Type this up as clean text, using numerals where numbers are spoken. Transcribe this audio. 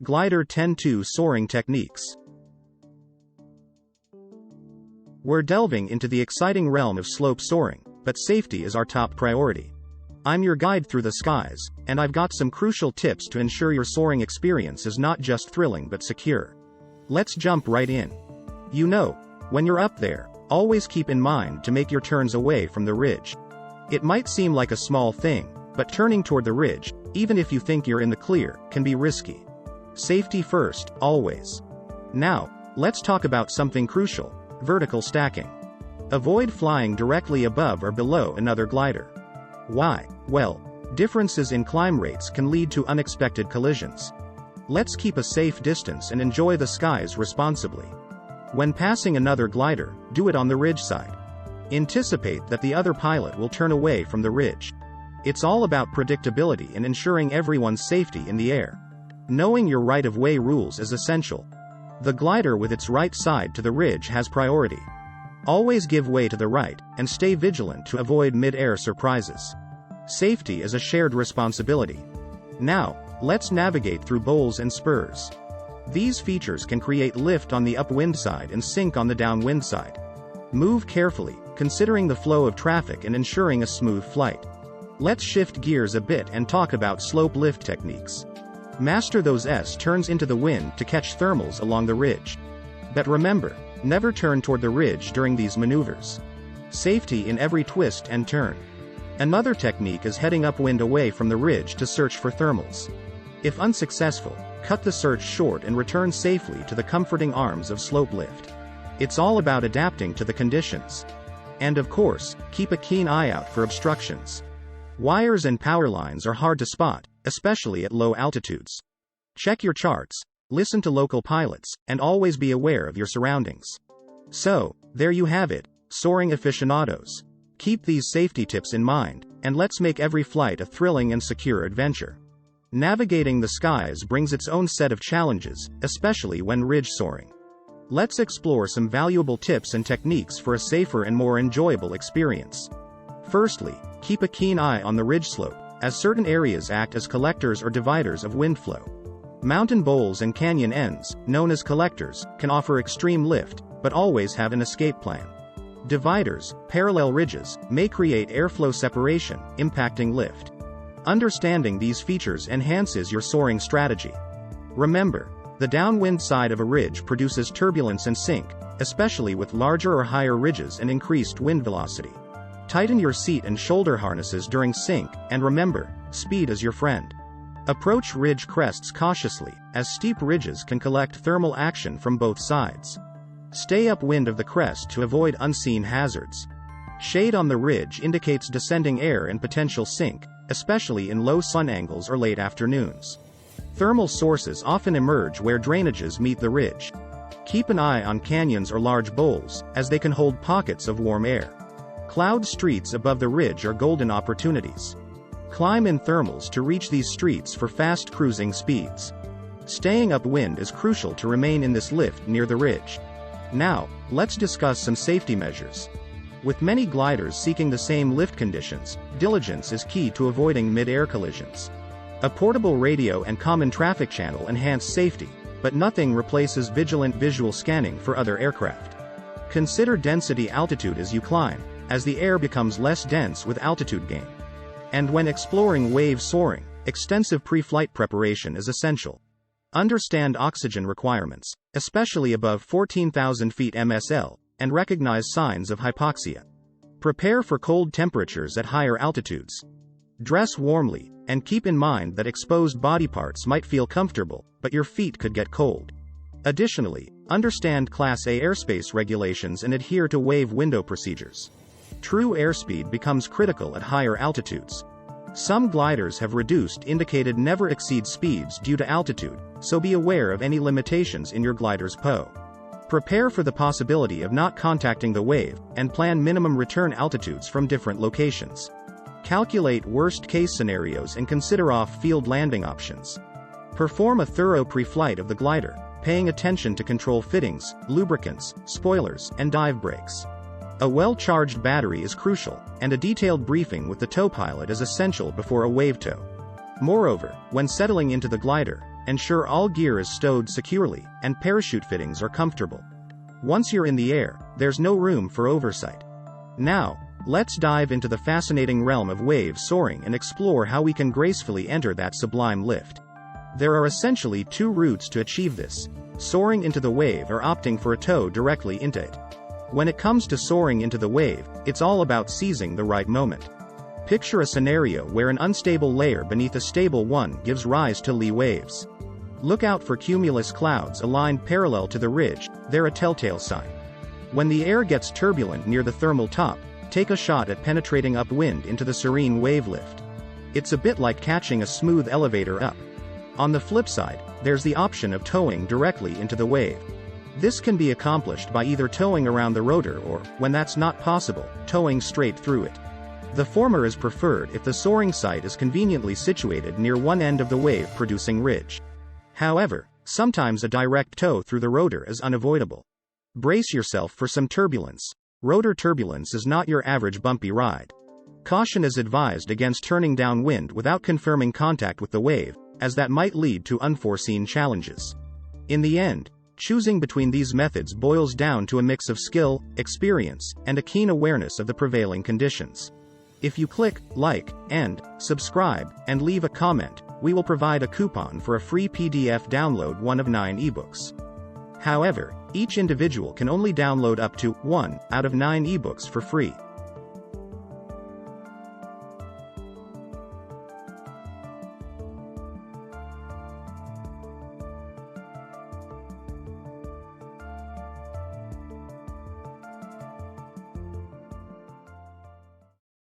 Glider 10-2 Soaring Techniques. We're delving into the exciting realm of slope soaring, but safety is our top priority. I'm your guide through the skies, and I've got some crucial tips to ensure your soaring experience is not just thrilling but secure. Let's jump right in. You know, when you're up there, always keep in mind to make your turns away from the ridge. It might seem like a small thing, but turning toward the ridge, even if you think you're in the clear, can be risky. Safety first, always. Now, let's talk about something crucial: vertical stacking. Avoid flying directly above or below another glider. Why? Well, differences in climb rates can lead to unexpected collisions. Let's keep a safe distance and enjoy the skies responsibly. When passing another glider, do it on the ridge side. Anticipate that the other pilot will turn away from the ridge. It's all about predictability and ensuring everyone's safety in the air. Knowing your right-of-way rules is essential. The glider with its right side to the ridge has priority. Always give way to the right, and stay vigilant to avoid mid-air surprises. Safety is a shared responsibility. Now, let's navigate through bowls and spurs. These features can create lift on the upwind side and sink on the downwind side. Move carefully, considering the flow of traffic and ensuring a smooth flight. Let's shift gears a bit and talk about slope lift techniques. Master those S-turns into the wind to catch thermals along the ridge. But remember, never turn toward the ridge during these maneuvers. Safety in every twist and turn. Another technique is heading upwind away from the ridge to search for thermals. If unsuccessful, cut the search short and return safely to the comforting arms of slope lift. It's all about adapting to the conditions. And of course, keep a keen eye out for obstructions. Wires and power lines are hard to spot, especially at low altitudes. Check your charts, listen to local pilots, and always be aware of your surroundings. So, there you have it, soaring aficionados. Keep these safety tips in mind, and let's make every flight a thrilling and secure adventure. Navigating the skies brings its own set of challenges, especially when ridge soaring. Let's explore some valuable tips and techniques for a safer and more enjoyable experience. Firstly, keep a keen eye on the ridge slope, as certain areas act as collectors or dividers of wind flow. Mountain bowls and canyon ends, known as collectors, can offer extreme lift, but always have an escape plan. Dividers, parallel ridges, may create airflow separation, impacting lift. Understanding these features enhances your soaring strategy. Remember, the downwind side of a ridge produces turbulence and sink, especially with larger or higher ridges and increased wind velocity. Tighten your seat and shoulder harnesses during sink, and remember, speed is your friend. Approach ridge crests cautiously, as steep ridges can collect thermal action from both sides. Stay upwind of the crest to avoid unseen hazards. Shade on the ridge indicates descending air and potential sink, especially in low sun angles or late afternoons. Thermal sources often emerge where drainages meet the ridge. Keep an eye on canyons or large bowls, as they can hold pockets of warm air. Cloud streets above the ridge are golden opportunities. Climb in thermals to reach these streets for fast cruising speeds. Staying upwind is crucial to remain in this lift near the ridge. Now, let's discuss some safety measures. With many gliders seeking the same lift conditions, diligence is key to avoiding mid-air collisions. A portable radio and common traffic channel enhance safety, but nothing replaces vigilant visual scanning for other aircraft. Consider density altitude as you climb, as the air becomes less dense with altitude gain. And when exploring wave soaring, extensive pre-flight preparation is essential. Understand oxygen requirements, especially above 14,000 feet MSL, and recognize signs of hypoxia. Prepare for cold temperatures at higher altitudes. Dress warmly, and keep in mind that exposed body parts might feel comfortable, but your feet could get cold. Additionally, understand Class A airspace regulations and adhere to wave window procedures. True airspeed becomes critical at higher altitudes. Some gliders have reduced indicated never exceed speeds due to altitude, so be aware of any limitations in your glider's PO. Prepare for the possibility of not contacting the wave, and plan minimum return altitudes from different locations. Calculate worst-case scenarios and consider off-field landing options. Perform a thorough pre-flight of the glider, paying attention to control fittings, lubricants, spoilers, and dive brakes. A well-charged battery is crucial, and a detailed briefing with the tow pilot is essential before a wave tow. Moreover, when settling into the glider, Ensure all gear is stowed securely, and parachute fittings are comfortable. Once you're in the air, there's no room for oversight. Now, let's dive into the fascinating realm of wave soaring and explore how we can gracefully enter that sublime lift. There are essentially two routes to achieve this: soaring into the wave or opting for a tow directly into it. When it comes to soaring into the wave, it's all about seizing the right moment. Picture a scenario where an unstable layer beneath a stable one gives rise to lee waves. Look out for cumulus clouds aligned parallel to the ridge, they're a telltale sign. When the air gets turbulent near the thermal top, take a shot at penetrating upwind into the serene wave lift. It's a bit like catching a smooth elevator up. On the flip side, there's the option of towing directly into the wave. This can be accomplished by either towing around the rotor or, when that's not possible, towing straight through it. The former is preferred if the soaring site is conveniently situated near one end of the wave-producing ridge. However, sometimes a direct tow through the rotor is unavoidable. Brace yourself for some turbulence. Rotor turbulence is not your average bumpy ride. Caution is advised against turning downwind without confirming contact with the wave, as that might lead to unforeseen challenges. In the end, choosing between these methods boils down to a mix of skill, experience, and a keen awareness of the prevailing conditions. If you click like and subscribe and leave a comment, we will provide a coupon for a free PDF download, one of 9 ebooks. However, each individual can only download up to 1 out of 9 ebooks for free.